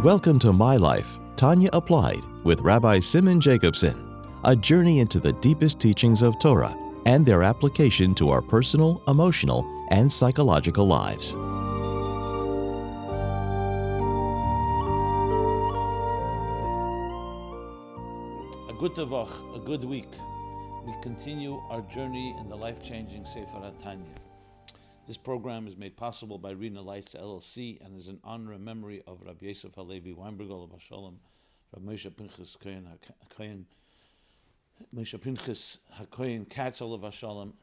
Welcome to My Life, Tanya Applied, with Rabbi Simon Jacobson, a journey into the deepest teachings of Torah and their application to our personal, emotional, and psychological lives. A good tavach, a good week. We continue our journey in the life-changing Sefer Tanya. This program is made possible by Rena Lights LLC and is in honor and memory of Rabbi Yosef Halevi Weinberg Olav Hashalom, Rabbi Moshe Pinchas HaKohen Katz Olav Hashalom,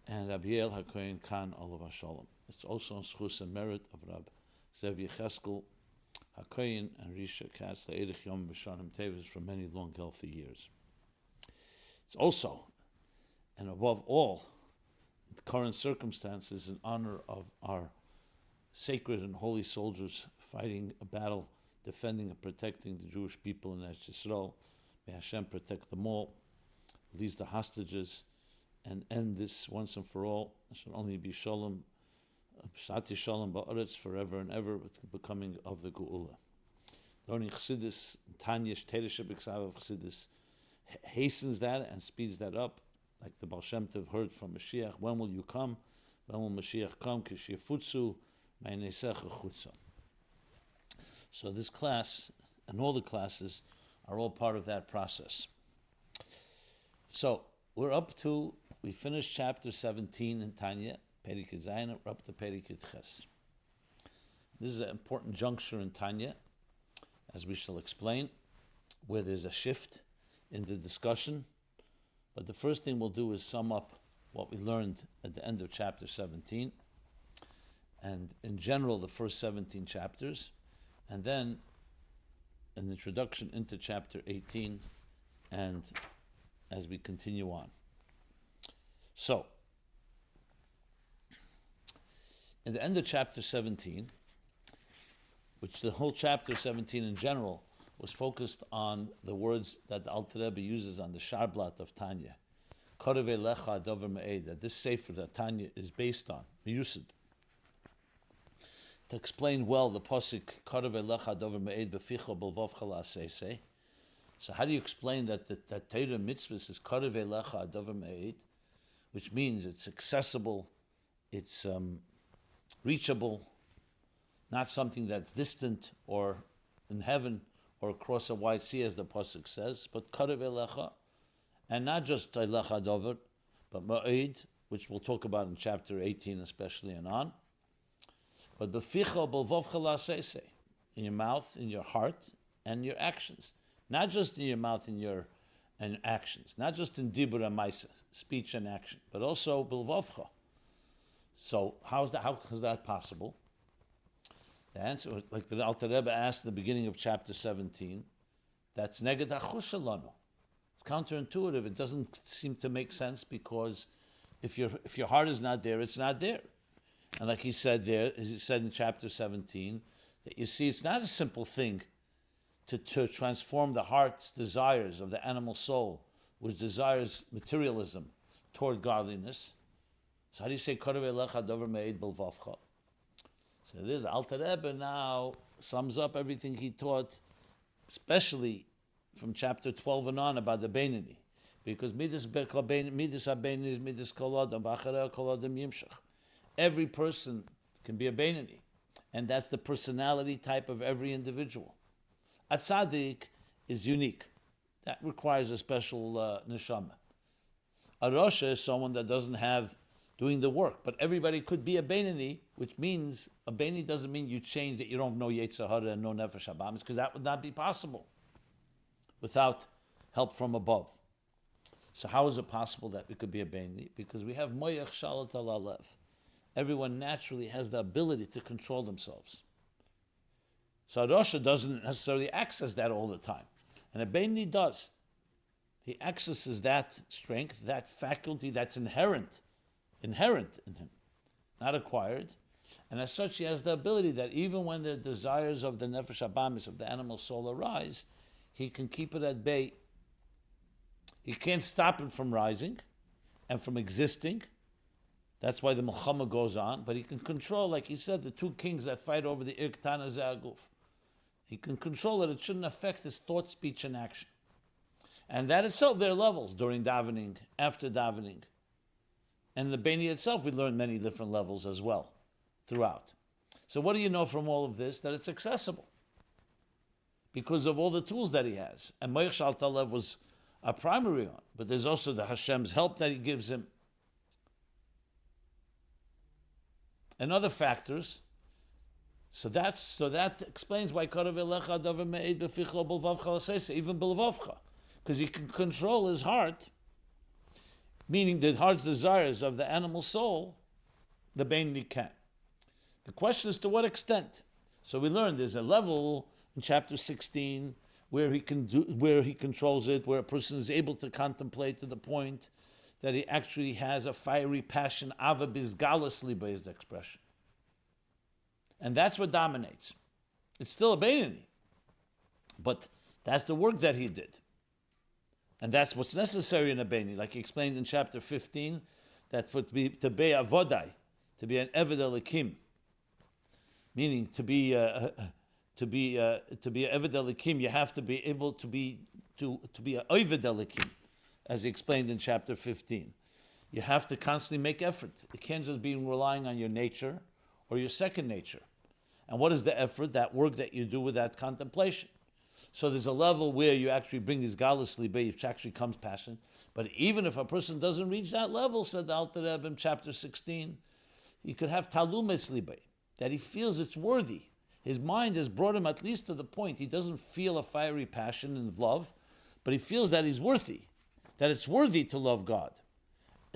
and Rabbi Yael HaKohen Khan Olav Hashalom. It's also on schus and merit of Rabbi Zev Yecheskel HaKohen and Risha Katz Le'erich Yom B'Shanim Tevis for many long, healthy years. It's also, and above all, the current circumstances in honor of our sacred and holy soldiers fighting a battle, defending and protecting the Jewish people in Eretz Yisrael. May Hashem protect them all, release the hostages, and end this once and for all. It should only be shalom, shati shalom ba'aretz forever and ever, with the becoming of the Geula. Learning Chassidus, Tanya Shteirishah B'Ksav of Chassidus hastens that and speeds that up. Like the Baal Shem Tov heard from Mashiach, when will you come? When will Mashiach come? Kishiyafutsu, ma'nesecha chutza. So this class, and all the classes, are all part of that process. So we finished chapter 17 in Tanya, Perikut Zayin, we're up to Perikut Ches. This is an important juncture in Tanya, as we shall explain, where there's a shift in the discussion. But the first thing we'll do is sum up what we learned at the end of chapter 17, and in general the first 17 chapters, and then an introduction into chapter 18, and as we continue on. So, in the end of chapter 17, which the whole chapter 17 in general was focused on the words that the Alter Rebbe uses on the Sharblat of Tanya. Korevei lecha adover me'ed, that this sefer that Tanya is based on, miyusad. To explain well the posik, Korevei lecha adover me'ed beficha b'lvavcha la'asesei. So how do you explain that Torah mitzvahs is Korevei lecha adover me'ed, which means it's accessible, it's reachable, not something that's distant or in heaven, or across a wide sea, as the pasuk says, but karev elecha, and not just elecha dover, but ma'id, which we'll talk about in chapter 18 especially and on, but beficha b'lvavcha la'asesei, in your mouth, in your heart, and your actions. Not just in your mouth and actions, not just in dibur and maisa, speech and action, but also b'lvavcha. So how is that possible? The answer, like the Alter Rebbe asked at the beginning of chapter 17, that's neged hachusha lanu. It's counterintuitive. It doesn't seem to make sense, because if your heart is not there, it's not there. And like he said in chapter 17, that you see, it's not a simple thing to transform the heart's desires of the animal soul, which desires materialism, toward godliness. So how do you say korevei lecha dover me'ed b'lvavcha? So this Alter Rebbe now sums up everything he taught, especially from chapter 12 and on, about the Beinani, because midas ha-Beinani is midas kol adam, v'acharei kol adam yimshach. Every person can be a Beinani, and that's the personality type of every individual. A tzaddik is unique. That requires a special neshama. A Rasha is someone that doesn't have doing the work, but everybody could be a Beinani, which means a Beinani doesn't mean you change that you don't have no Yetzer Hara and no Nefesh Habamis, because that would not be possible without help from above. So how is it possible that we could be a Beinani? Because we have Moyach Shalat Al Alev. Everyone naturally has the ability to control themselves. So a Rasha doesn't necessarily access that all the time, and a Beinani does. He accesses that strength, that faculty that's inherent in him, not acquired. And as such, he has the ability that even when the desires of the nefesh habamis, of the animal soul, arise, he can keep it at bay. He can't stop it from rising and from existing. That's why the Muhammad goes on, but he can control, like he said, the two kings that fight over the Irktana Zaguf. He can control it. It shouldn't affect his thought, speech, and action. And that itself, there are levels during davening, after davening. And the Beni itself, we learn many different levels as well throughout. So what do you know from all of this? That it's accessible because of all the tools that he has. And Moich Shal Talev was a primary one, but there's also the Hashem's help that he gives him. And other factors. So that explains why Karav Elecha Davar Me'ed Befichlo B'Lvavcha L'Seisei, even B'Lvavcha, because he can control his heart, meaning the heart's desires of the animal soul, the Beni can. The question is to what extent. So we learned there's a level in chapter 16 where he controls it, where a person is able to contemplate to the point that he actually has a fiery passion, ava bizgalus liba is the expression. And that's what dominates. It's still a Beinoni, but that's the work that he did. And that's what's necessary in a Beinoni, like he explained in chapter 15, that to be avodai, to be an Eved Elikim, meaning to be an Eved Elikim, you have to be able to be an Oved Elikim, as he explained in chapter 15. You have to constantly make effort. It can't just be relying on your nature or your second nature. And what is the effort? That work that you do with that contemplation. So there's a level where you actually bring this galus libe, which actually comes passion. But even if a person doesnn't reach that level, said the Alter Rebbe in chapter 16, he could have talumes libe, that he feels it's worthy. His mind has brought him at least to the point he doesn't feel a fiery passion and love, but he feels that he's worthy, that it's worthy to love God,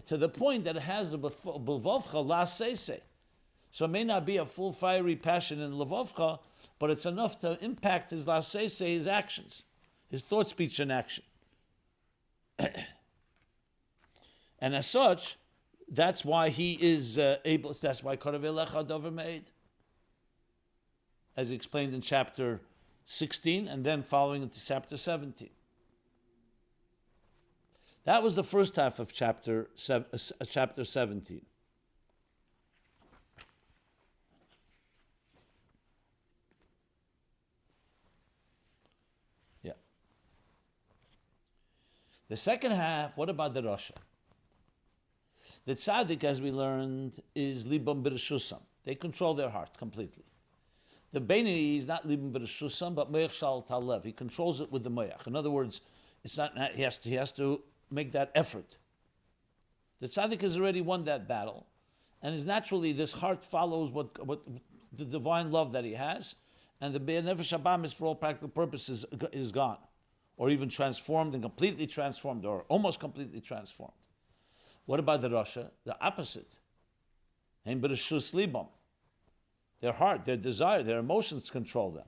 to the point that it has a b'lvavcha la seisei. So it may not be a full fiery passion in levavcha, but it's enough to impact his la seisei, his actions, his thought, speech, and action. And as such, that's why he is able. That's why Karav Elecha Davar Me'ed, as explained in chapter 16, and then following into chapter 17. That was the first half of chapter 17. Yeah. The second half, what about the Rasha? The tzaddik, as we learned, is libam b'reshusam. They control their heart completely. The Beinoni is not libam b'reshusam, but moich shal talev. He controls it with the moich. In other words, it's not he has to make that effort. The tzaddik has already won that battle, and is naturally this heart follows what the divine love that he has, and the nefesh habamis for all practical purposes is gone, or even transformed and completely transformed, or almost completely transformed. What about the Rasha? The opposite. Hein b'reshus libam. Their heart, their desire, their emotions control them.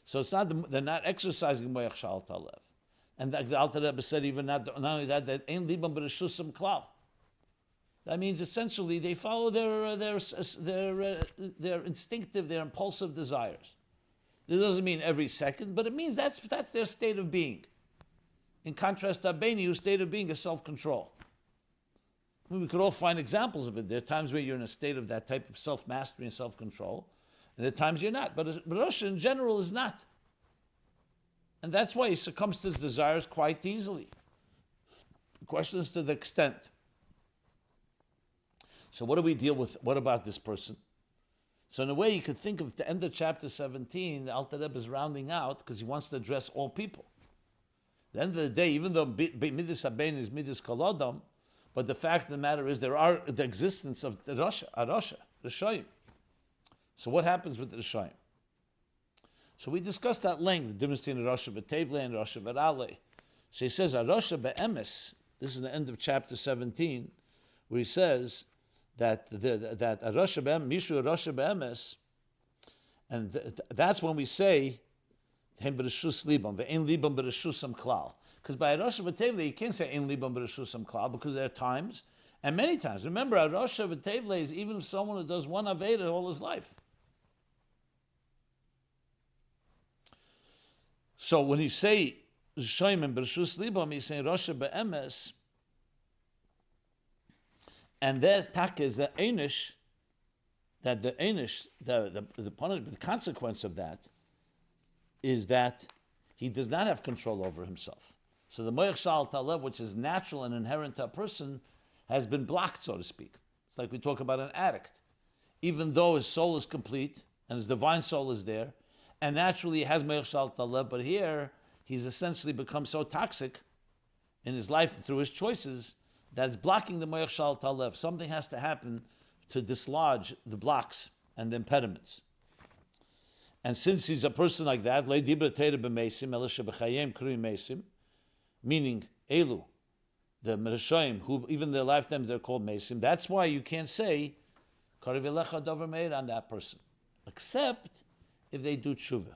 So it's not they're not exercising moich shal talev. And the Alter Rebbe said even not only that ein libam b'reshusam klal. That means essentially they follow their instinctive, their impulsive desires. This doesn't mean every second, but it means that's their state of being. In contrast to Beinoni, whose state of being is self-control. I mean, we could all find examples of it. There are times where you're in a state of that type of self-mastery and self-control, and there are times you're not. But Rasha in general is not. And that's why he succumbs to his desires quite easily. The question is to the extent. So what do we deal with? What about this person? So in a way, you could think of the end of chapter 17, the Alter Rebbe is rounding out because he wants to address all people. At the end of the day, even though Midas Habein is Midas Kolodam, but the fact of the matter is there are the existence of the Rasha, the Shoyim. So what happens with the Shoyim? So we discussed at length the difference between the Rasha V'Tevle and Rasha V'Rale. So he says, Rasha Be'emes, this is the end of chapter 17, where he says that Rasha Be'emes, Mishu Rasha Be'emes, and that's when we say, Hem B'Reshus Libam, Ve'en Libam B'Reshusam Klal. Because by Rasha V'Tevle, you can't say Ein Libam B'Reshusam Klal, because there are times, and many times. Remember, Rasha V'Tevle is even someone who does one Aveda all his life. So when you say Shoyim and B'Reshus Libam, he's saying Rasha Be'emes, and that tak is the Einish, that the Einish, the punishment, the consequence of that, is that he does not have control over himself. So the moich shal talev, which is natural and inherent to a person, has been blocked, so to speak. It's like we talk about an addict. Even though his soul is complete and his divine soul is there, and naturally he has moich shal talev, but here he's essentially become so toxic in his life through his choices that it's blocking the moich shal talev. Something has to happen to dislodge the blocks and the impediments. And since he's a person like that, meaning Elu, the Mereshayim, who even their lifetimes they're called Mesim, that's why you can't say Karev Elecha Dover Meir on that person, except if they do tshuva.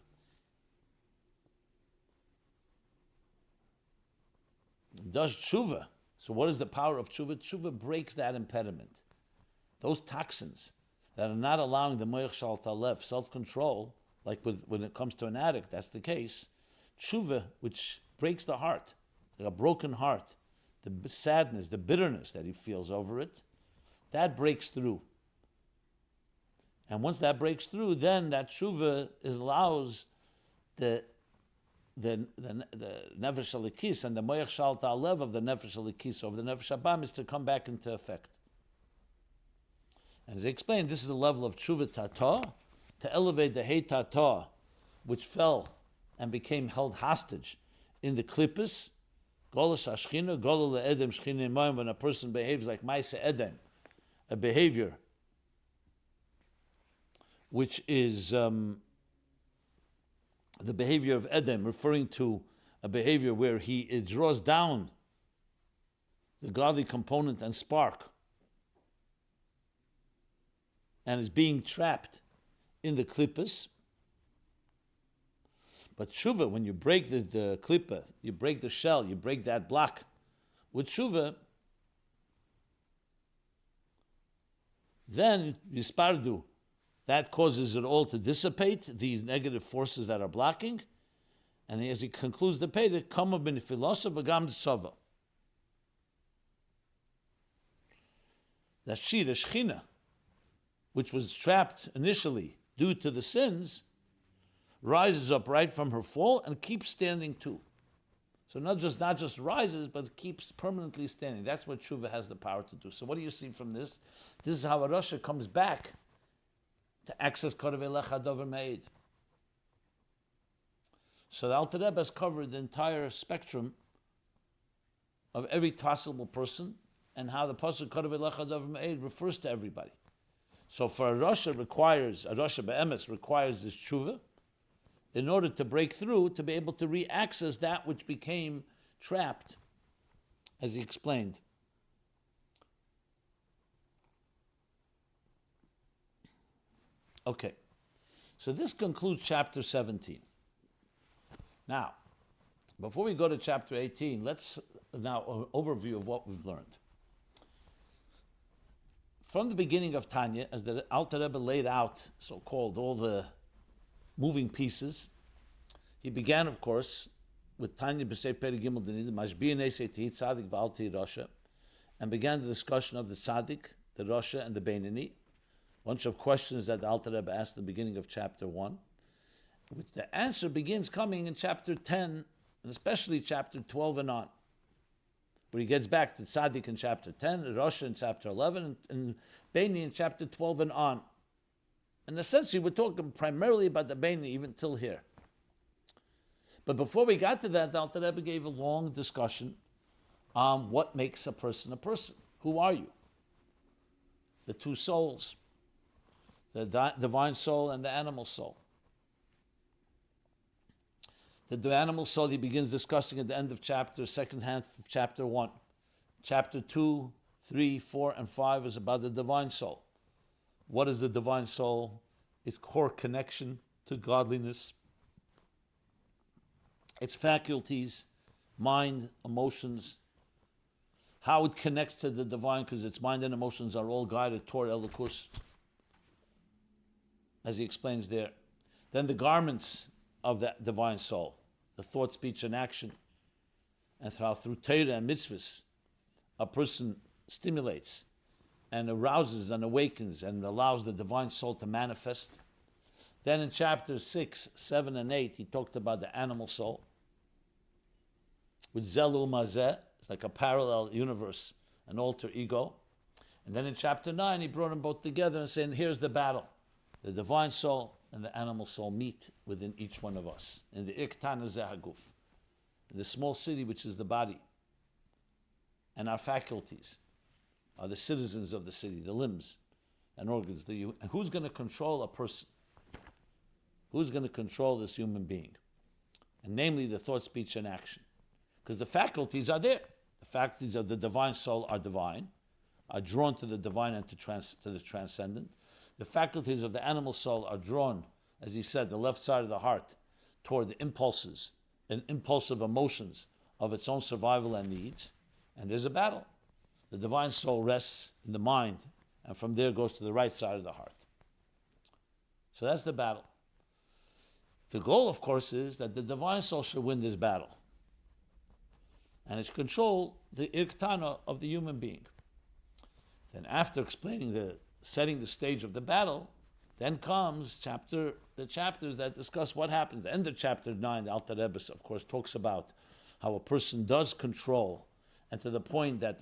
Does tshuva. So what is the power of tshuva? Tshuva breaks that impediment. Those toxins that are not allowing the moich shal talev, self-control, like when it comes to an addict, that's the case. Tshuva, which breaks the heart, it's like a broken heart, the sadness, the bitterness that he feels over it, that breaks through. And once that breaks through, then that tshuva allows the nefesh halikis and the moich shal talev of the nefesh halikis, of the nefesh habamis, to come back into effect. And as I explained, this is the level of tshuva tatah, to elevate the hey tatah, which fell and became held hostage in the klippus, golas hashchina, gola le'edem shchina imayim, when a person behaves like ma'aseh edem, a behavior which is the behavior of edem, referring to a behavior where he draws down the godly component and spark, and is being trapped in the klippus. But tshuva, when you break the klippa, you break the shell, you break that block with tshuva, then yispardu, that causes it all to dissipate, these negative forces that are blocking. And as he concludes the peirik, kama ben filosa v'gam tzava. That she, the Shechina, which was trapped initially due to the sins, rises up right from her fall and keeps standing too. So not just rises, but keeps permanently standing. That's what tshuva has the power to do. So what do you see from this? This is how a Rasha comes back to access Karev Elecha Dover Me'ed. So the Alter Rebbe has covered the entire spectrum of every possible person and how the pasuk Karev Elecha Dover Me'ed refers to everybody. So for a Rasha be'emes requires this tshuva in order to break through, to be able to re-access that which became trapped, as he explained. Okay, so this concludes chapter 17. Now, before we go to chapter 18, let's now an overview of what we've learned. From the beginning of Tanya, as the Alter Rebbe laid out, so-called, all the moving pieces, he began, of course, with Tanya B'Sei Peri Gimel Denid, Mashbi Nesei Tihit Tzadik V'al Tihit Rasha, and began the discussion of the Tzadik, the Rasha, and the Beinani. Bunch of questions that the Alter Rebbe asked at the beginning of chapter 1, which the answer begins coming in chapter 10, and especially chapter 12 and on, where he gets back to Tzaddik in chapter 10, Rasha in chapter 11, and Beini in chapter 12 and on. And essentially, we're talking primarily about the Beini even till here. But before we got to that, the Alter Rebbe gave a long discussion on what makes a person a person. Who are you? The two souls, the divine soul and the animal soul. The animal soul he begins discussing at the end of second half of chapter 1. Chapter 2, 3, 4, and 5 is about the divine soul. What is the divine soul? Its core connection to godliness, its faculties, mind, emotions, how it connects to the divine, because its mind and emotions are all guided toward Elokus, as he explains there. Then the garments of that divine soul, the thought, speech, and action, and through Torah and mitzvahs, a person stimulates and arouses and awakens and allows the divine soul to manifest. Then in chapters 6, 7, and 8, he talked about the animal soul. With Zelu Mazeh, it's like a parallel universe, an alter ego. And then in chapter 9, he brought them both together and saying, here's the battle. The divine soul and the animal soul meet within each one of us. In the Iktana Zehaguf, in the small city which is the body. And our faculties are the citizens of the city, the limbs and organs. And who's going to control a person? Who's going to control this human being? And namely the thought, speech, and action. Because the faculties are there. The faculties of the divine soul are divine, are drawn to the divine and to the transcendent. The faculties of the animal soul are drawn, as he said, the left side of the heart, toward the impulses and impulsive emotions of its own survival and needs. And there's a battle. The divine soul rests in the mind, and from there goes to the right side of the heart. So that's the battle. The goal, of course, is that the divine soul should win this battle. And it should control the irktana of the human being. Then after explaining setting the stage of the battle, then comes the chapters that discuss what happens. The end of chapter 9, the Alter Rebbe, of course, talks about how a person does control, and to the point that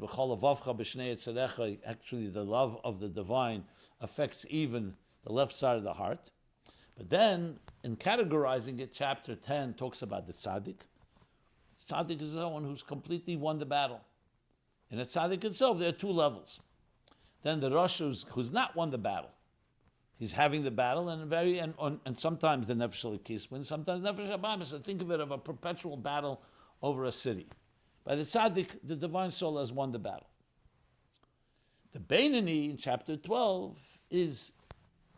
actually the love of the divine affects even the left side of the heart. But then, in categorizing it, chapter 10 talks about the tzaddik. Tzaddik is someone who's completely won the battle. In a tzaddik itself, there are two levels. Then the Rosh who's not won the battle. He's having the battle, and sometimes the Nefesh Elikis wins, sometimes the Nefesh Abayim. So think of it of a perpetual battle over a city. By the tzaddik, the divine soul has won the battle. The Beinani in chapter 12 is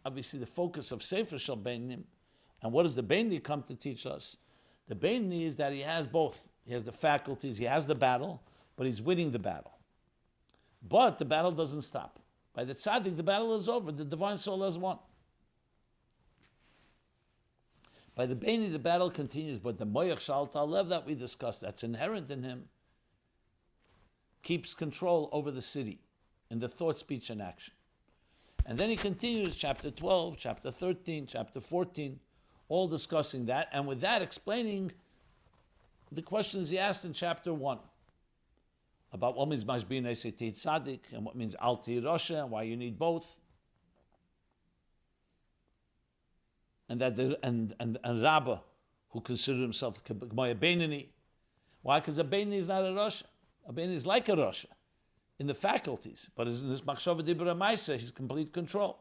obviously the focus of Sefer Shel Beinim. And what does the Beinani come to teach us? The Beinani is that he has both. He has the faculties, he has the battle, but he's winning the battle. But the battle doesn't stop. By the tzaddik, the battle is over. The divine soul has won. By the Beinani, the battle continues, but the Moyach Shal Talev that we discussed, that's inherent in him, keeps control over the city in the thought, speech, and action. And then he continues, chapter 12, chapter 13, chapter 14, all discussing that, and with that explaining the questions he asked in chapter 1 about what means Mashbin Eseti Tzaddik and what means Alti Rosha and why you need both. And that and Rabbah, who considered himself a Beinani. Why? Because a Beinani is not a Rosha. A Beinani is like a Rosha in the faculties, but in this Machshava Dibra Maisa, he's complete control.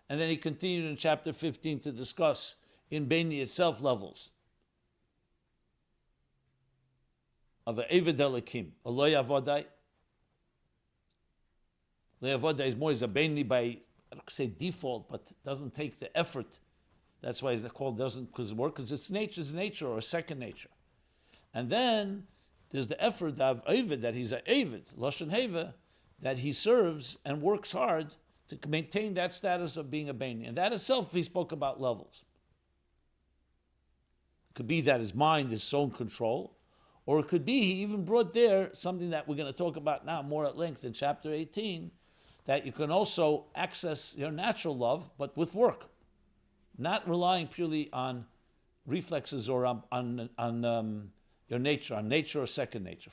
And then he continued in chapter 15 to discuss in Beinani itself levels of a Eved Elikim, a Lo Yavodai. Lo Yavodai is more as a Beinani by, I don't say default, but doesn't take the effort. That's why it's called doesn't work, because it's nature or a second nature. And then there's the effort of Eved, that he's a Eved, Lashon Heva, that he serves and works hard to maintain that status of being a Beinani. And that itself, he spoke about levels. It could be that his mind is so in control, or it could be he even brought there something that we're going to talk about now more at length in chapter 18, that you can also access your natural love, but with work. Not relying purely on reflexes or on your nature, on nature or second nature.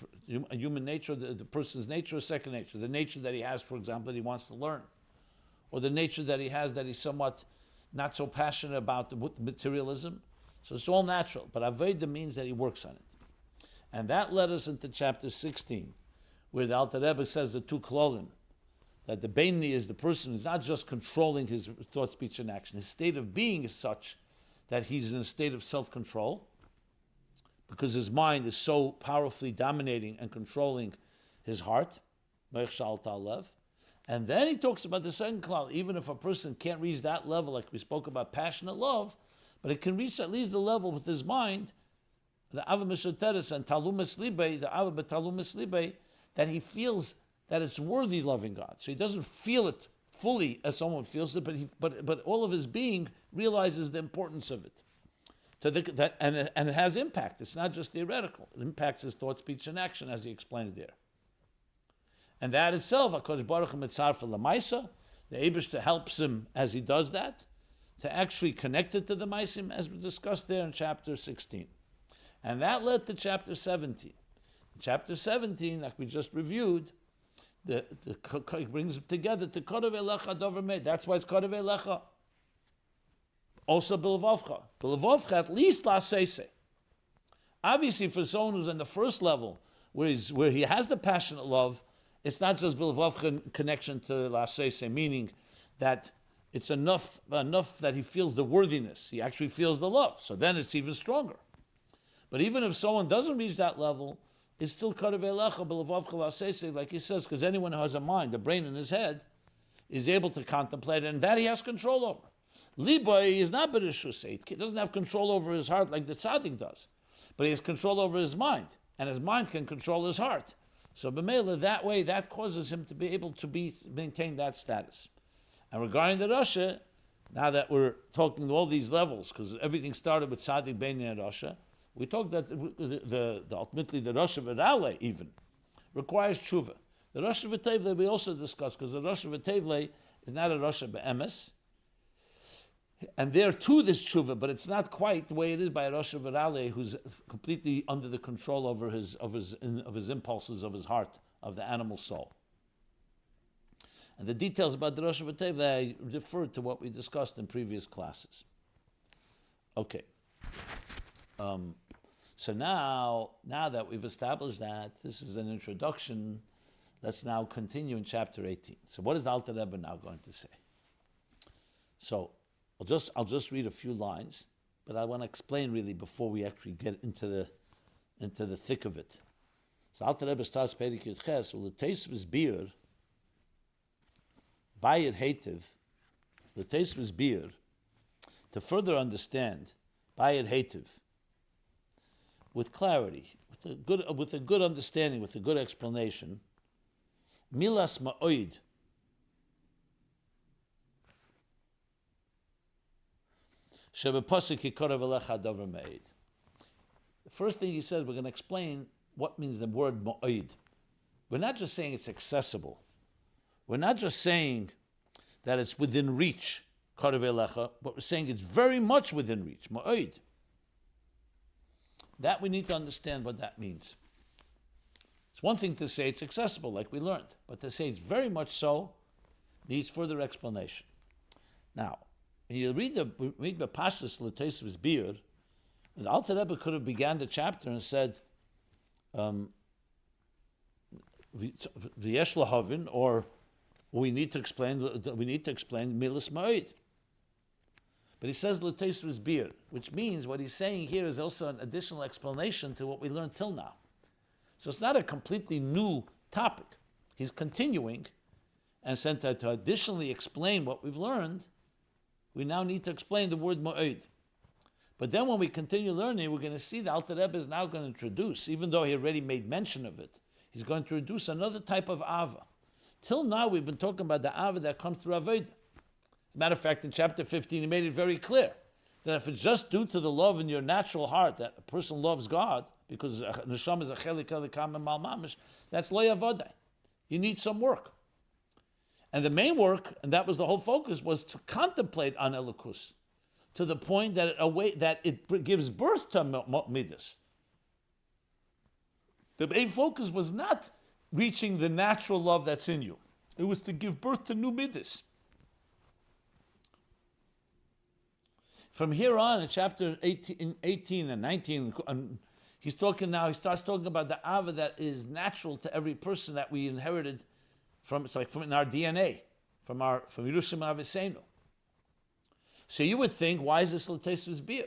Human nature, the person's nature or second nature. The nature that he has, for example, that he wants to learn. Or the nature that he has that he's somewhat not so passionate about with materialism. So it's all natural. But Aveda means that he works on it. And that led us into chapter 16, where the Alter Rebbe says the two klolim, that the Beinani is the person who's not just controlling his thought, speech, and action. His state of being is such that he's in a state of self-control, because his mind is so powerfully dominating and controlling his heart. And then he talks about the second klal, even if a person can't reach that level, like we spoke about passionate love, but it can reach at least the level with his mind, the Ava Mishoteres and Talumas Libe, the Ava Betalumas Libe, that he feels that it's worthy loving God. So he doesn't feel it fully as someone feels it, but all of his being realizes the importance of it. And it has impact. It's not just theoretical. It impacts his thought, speech, and action, as he explains there. And that itself, HaKadosh Baruch Hu Mitzarfa L'Maisa, the Eibishter helps him as he does that, to actually connect it to the Maisim, as we discussed there in chapter 16. And that led to chapter 17. In chapter 17, like we just reviewed, it brings it together to Kodev Elecha Dover Meid. That's why it's Kodev Elecha. Also Bilvavcha. Bilvavcha at least La Seise. Obviously, for someone who's in the first level, where he has the passionate love, it's not just Bilvavcha connection to La Seise, meaning that it's enough that he feels the worthiness. He actually feels the love. So then it's even stronger. But even if someone doesn't reach that level, it's still Kodev Elecha Bilvavcha La Seise, like he says, because anyone who has a mind, a brain in his head, is able to contemplate it, and that he has control over. Liboy is not Bereshusei. He doesn't have control over his heart like the tzaddik does. But he has control over his mind, and his mind can control his heart. So b'meila, that way, that causes him to be able to maintain that status. And regarding the Rasha, now that we're talking all these levels, because everything started with tzaddik, beini, and Rasha, we talked that ultimately the Rasha v'rale even requires tshuva. The Rasha v'tevle we also discussed, because the Rasha v'tevle is not a Rasha be'emes. And there too there's tshuva, but it's not quite the way it is by a Rosh Virale, who's completely under the control over his impulses, of his heart, of the animal soul. And the details about the Rosh V'Tev, I refer to what we discussed in previous classes. Okay. So now that we've established that, this is an introduction, let's now continue in chapter 18. So what is the Alter Rebbe now going to say? So I'll just read a few lines, but I want to explain really before we actually get into the thick of it. So Alter Rebbe starts Perek Yud Ches, L'teisvus bir, bayit hetiv, L'teisvus bir, to further understand bayit hetiv, with clarity, with a good understanding, with a good explanation, milas ma'oid. The first thing he said, we're going to explain what means the word ma'oid. We're not just saying it's accessible. We're not just saying that it's within reach, korav elecha, but we're saying it's very much within reach, ma'oid. That we need to understand what that means. It's one thing to say it's accessible, like we learned, but to say it's very much so needs further explanation. Now, when you read the Pashtus L'teisvus bir, the Alter Rebbe could have began the chapter and said, V'yesh lahavin, or we need to explain milas ma'od. But he says L'teisvus bir, which means what he's saying here is also an additional explanation to what we learned till now. So it's not a completely new topic. He's continuing and said to additionally explain what we've learned, we now need to explain the word ma'od. But then when we continue learning, we're going to see the Alter Rebbe is now going to introduce, even though he already made mention of it, he's going to introduce another type of ava. Till now, we've been talking about the ava that comes through avodah. As a matter of fact, in chapter 15, he made it very clear that if it's just due to the love in your natural heart that a person loves God, because neshama is a chelik elikam and mal mamish, that's lo yavodah. You need some work. And the main work, and that was the whole focus, was to contemplate on Elokus, to the point that it gives birth to midas. The main focus was not reaching the natural love that's in you. It was to give birth to new midas. From here on, in chapter 18 and 19, he starts talking about the ava that is natural to every person that we inherited from in our DNA, from Yerushim Aviseinu. So you would think, why is this L'teisvus bir?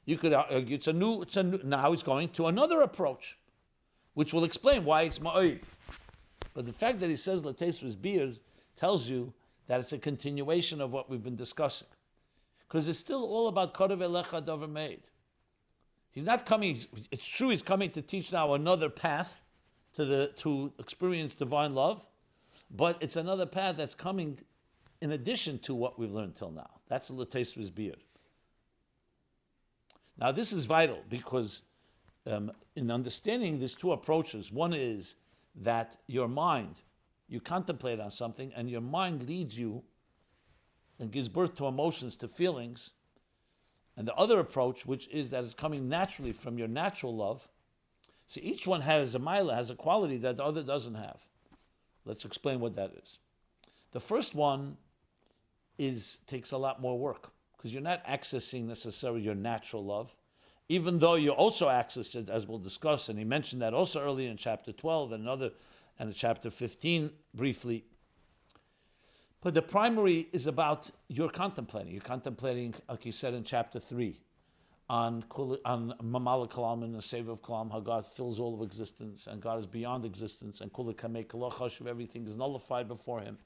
You could argue it's a new. Now he's going to another approach, which will explain why it's ma'od. But the fact that he says L'teisvus bir tells you that it's a continuation of what we've been discussing, because it's still all about korav elecha davar meid. He's not coming. It's true, he's coming to teach now another path to experience divine love, but it's another path that's coming in addition to what we've learned till now. That's the L'teisvus bir. Now this is vital because in understanding these two approaches, one is that your mind, you contemplate on something and your mind leads you and gives birth to emotions, to feelings. And the other approach, which is that it's coming naturally from your natural love. So each one has a mila, has a quality that the other doesn't have. Let's explain what that is. The first one takes a lot more work because you're not accessing necessarily your natural love, even though you also access it, as we'll discuss, and he mentioned that also earlier in chapter 12 and in chapter 15 briefly. But the primary is about your contemplating. You're contemplating, like he said in chapter 3, on Mamala Kalam and the Savior of Kalam, how God fills all of existence, and God is beyond existence, and Kula Kamei Kalachashiv, everything is nullified before him.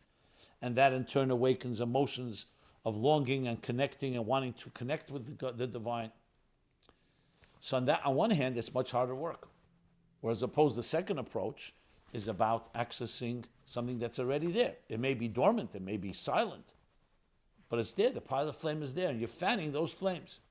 And that in turn awakens emotions of longing and connecting and wanting to connect with the divine. So on one hand, it's much harder work. Whereas opposed, the second approach is about accessing something that's already there. It may be dormant, it may be silent, but it's there. The pilot flame is there, and you're fanning those flames.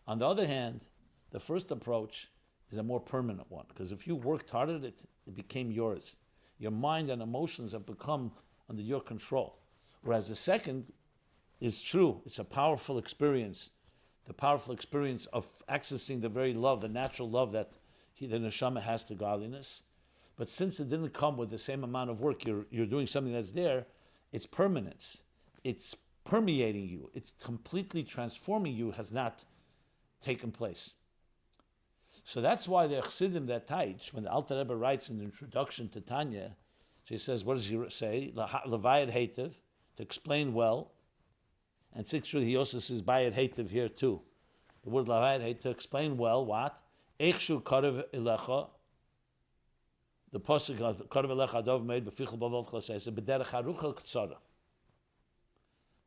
On the other hand, the first approach is a more permanent one, because if you worked hard at it, it became yours. Your mind and emotions have become under your control. Whereas the second is true. It's a powerful experience. The powerful experience of accessing the very love, the natural love that the neshama has to godliness. But since it didn't come with the same amount of work, you're doing something that's there, its permanence, it's permeating you, it's completely transforming you, has not taken place. So that's why the Chassidim that teach, when the Alter Rebbe writes in the introduction to Tanya, so he says, what does he say? Levayed Heitev, to explain well. And sixthly, he also says Bayed Heitev here too. The word Levayed Heitev, to explain well what? Eichshu Karev Elecha, the pasuk Karev Elecha Adov Meid B'fichel Bavov Chlasei, B'derech Harucha K'tzara.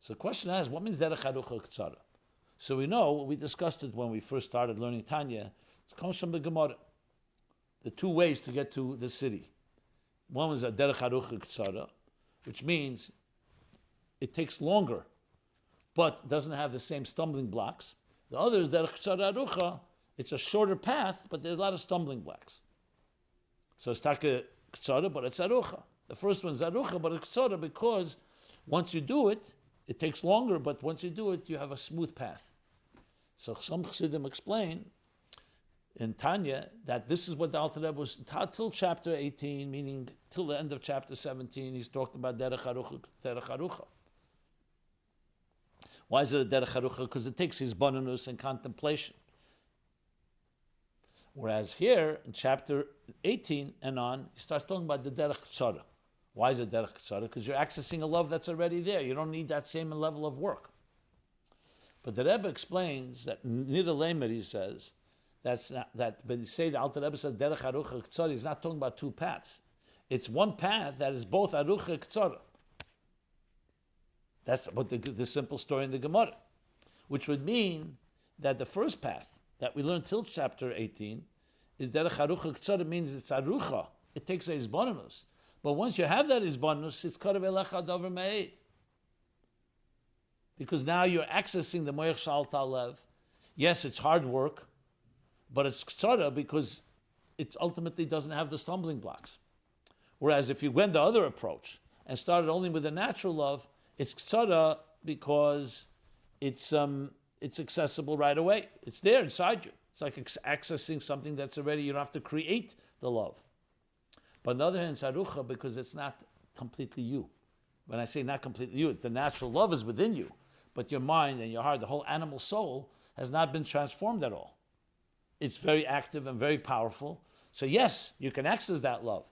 So the question is, what means Derech Harucha K'tzara? So we know, we discussed it when we first started learning Tanya, it comes from the Gemara. The two ways to get to the city. One is a Derech Harucha K'tzara, which means it takes longer, but doesn't have the same stumbling blocks. The other is Derech K'tzara Arucha, it's a shorter path, but there's a lot of stumbling blocks. So it's Taka K'tzara, but it's Arucha. The first one is Arucha, but it's K'tzara because once you do it, it takes longer, but once you do it, you have a smooth path. So some Chassidim explain in Tanya that this is what the Alter Rebbe was till chapter 18, meaning till the end of chapter 17. He's talking about Derech Harucha, Derech Harucha. Why is it a Derech Harucha? Because it takes his bonus and contemplation. Whereas here in chapter 18 and on, he starts talking about the Derech Tzara. Why is it Derech Tzara? Because you're accessing a love that's already there. You don't need that same level of work. But the Rebbe explains that Nida Lemer, he says, that's not, that when you say the Alter Rebbe says Derech Harucha K'tzara, he's not talking about two paths. It's one path that is both Arucha K'tzara. That's what the simple story in the Gemara, which would mean that the first path that we learned till chapter 18 is Derech Harucha K'tzara, means it's Arucha. It takes a Hizbonenus. But once you have that Hizbonenus, it's Karev Elecha Dover Me'ed. Because now you're accessing the Moyach Shal Talev. Yes, it's hard work, but it's K'tzara because it ultimately doesn't have the stumbling blocks. Whereas if you went the other approach and started only with the natural love, it's K'tzara because it's accessible right away. It's there inside you. It's like accessing something that's already, you don't have to create the love. But on the other hand, it's Arucha because it's not completely you. When I say not completely you, the natural love is within you, but your mind and your heart, the whole animal soul, has not been transformed at all. It's very active and very powerful. So yes, you can access that love.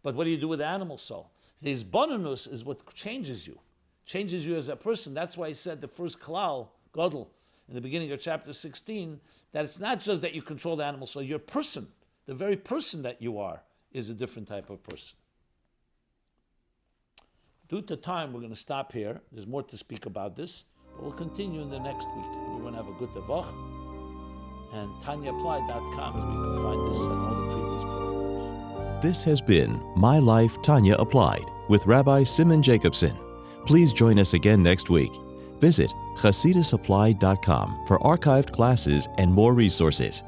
But what do you do with the animal soul? The Hizbonenus is what changes you as a person. That's why he said the first klal, Gadol, in the beginning of chapter 16, that it's not just that you control the animal soul, your person, the very person that you are, is a different type of person. Due to time, we're going to stop here. There's more to speak about this, but we'll continue in the next week. Everyone have a good Tavach. And TanyaApplied.com is where you can find this and all the previous programs. This has been My Life, Tanya Applied with Rabbi Simon Jacobson. Please join us again next week. Visit ChasidusApplied.com for archived classes and more resources.